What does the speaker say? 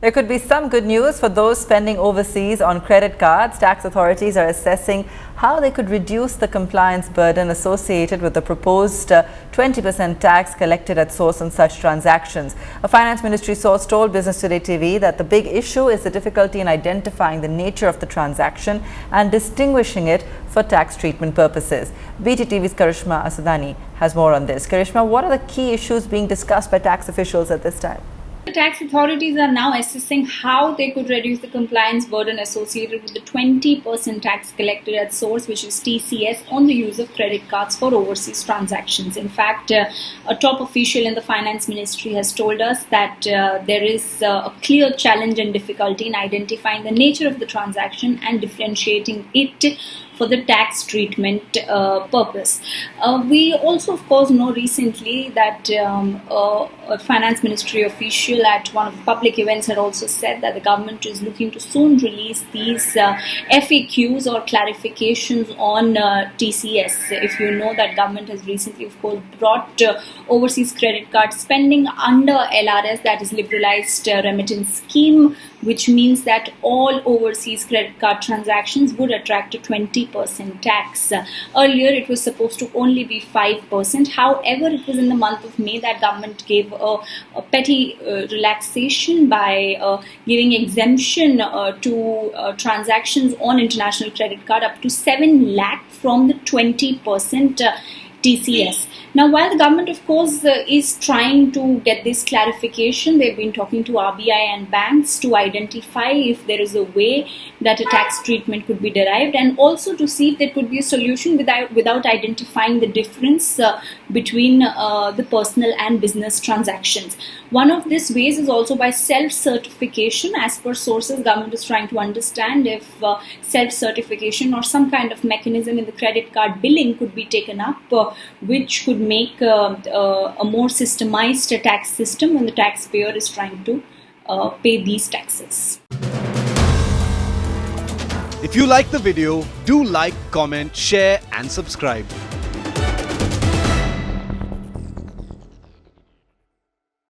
There could be some good news for those spending overseas on credit cards. Tax authorities are assessing how they could reduce the compliance burden associated with the proposed 20% tax collected at source on such transactions. A finance ministry source told Business Today TV that the big issue is the difficulty in identifying the nature of the transaction and distinguishing it for tax treatment purposes. BTTV's Karishma Asoodani has more on this. Karishma, what are the key issues being discussed by tax officials at this time? The tax authorities are now assessing how they could reduce the compliance burden associated with the 20% tax collected at source, which is TCS, on the use of credit cards for overseas transactions. In fact, a top official in the finance ministry has told us that there is a clear challenge and difficulty in identifying the nature of the transaction and differentiating it for the tax treatment purpose. We also, of course, know recently that a finance ministry official at one of the public events had also said that the government is looking to soon release these FAQs or clarifications on TCS. If you know that government has recently, of course, brought overseas credit card spending under LRS, that is liberalized remittance scheme, which means that all overseas credit card transactions would attract a 20% tax. Earlier, it was supposed to only be 5%. However, it was in the month of May that government gave a petty relaxation by giving exemption to transactions on international credit card up to 7 lakh from the 20% TCS. Now, while the government, of course, is trying to get this clarification, they've been talking to RBI and banks to identify if there is a way that a tax treatment could be derived, and also to see if there could be a solution without identifying the difference between the personal and business transactions. One of these ways is also by self-certification. As per sources, government is trying to understand if self-certification or some kind of mechanism in the credit card billing could be taken up, which could make a more systemized tax system when the taxpayer is trying to pay these taxes. If you like the video, do like, comment, share and subscribe.